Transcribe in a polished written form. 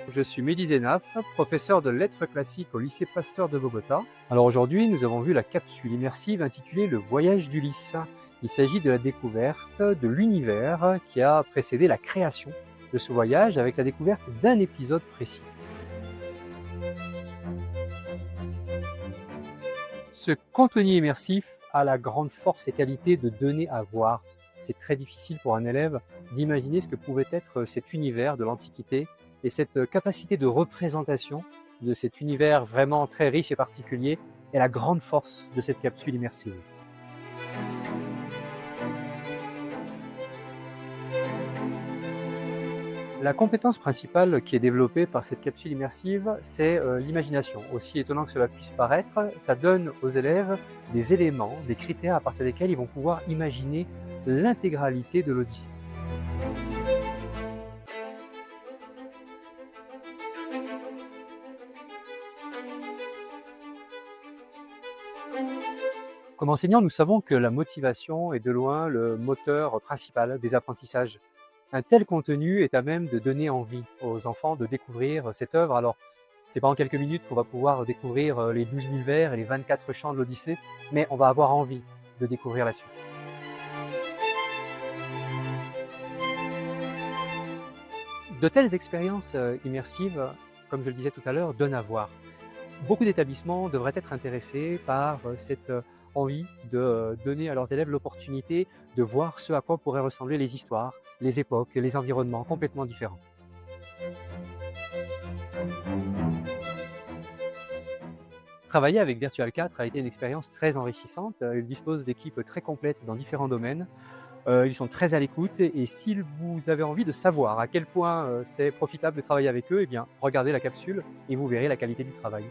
Je suis Mehdi Zenaf, professeur de lettres classiques au lycée Pasteur de Bogota. Alors aujourd'hui, nous avons vu la capsule immersive intitulée Le voyage d'Ulysse. Il s'agit de la découverte de l'univers qui a précédé la création de ce voyage avec la découverte d'un épisode précis. Ce contenu immersif a la grande force et qualité de donner à voir. C'est très difficile pour un élève d'imaginer ce que pouvait être cet univers de l'Antiquité et cette capacité de représentation de cet univers vraiment très riche et particulier est la grande force de cette capsule immersive. La compétence principale qui est développée par cette capsule immersive, c'est l'imagination. Aussi étonnant que cela puisse paraître, ça donne aux élèves des éléments, des critères à partir desquels ils vont pouvoir imaginer l'intégralité de l'Odyssée. Comme enseignants, nous savons que la motivation est de loin le moteur principal des apprentissages. Un tel contenu est à même de donner envie aux enfants de découvrir cette œuvre. Alors, c'est pas en quelques minutes qu'on va pouvoir découvrir les 12 000 vers et les 24 chants de l'Odyssée, mais on va avoir envie de découvrir la suite. De telles expériences immersives, comme je le disais tout à l'heure, donnent à voir. Beaucoup d'établissements devraient être intéressés par cette envie de donner à leurs élèves l'opportunité de voir ce à quoi pourraient ressembler les histoires, les époques, les environnements complètement différents. Travailler avec Virtual 4 a été une expérience très enrichissante. Ils disposent d'équipes très complètes dans différents domaines. Ils sont très à l'écoute et si vous avez envie de savoir à quel point c'est profitable de travailler avec eux, eh bien, regardez la capsule et vous verrez la qualité du travail.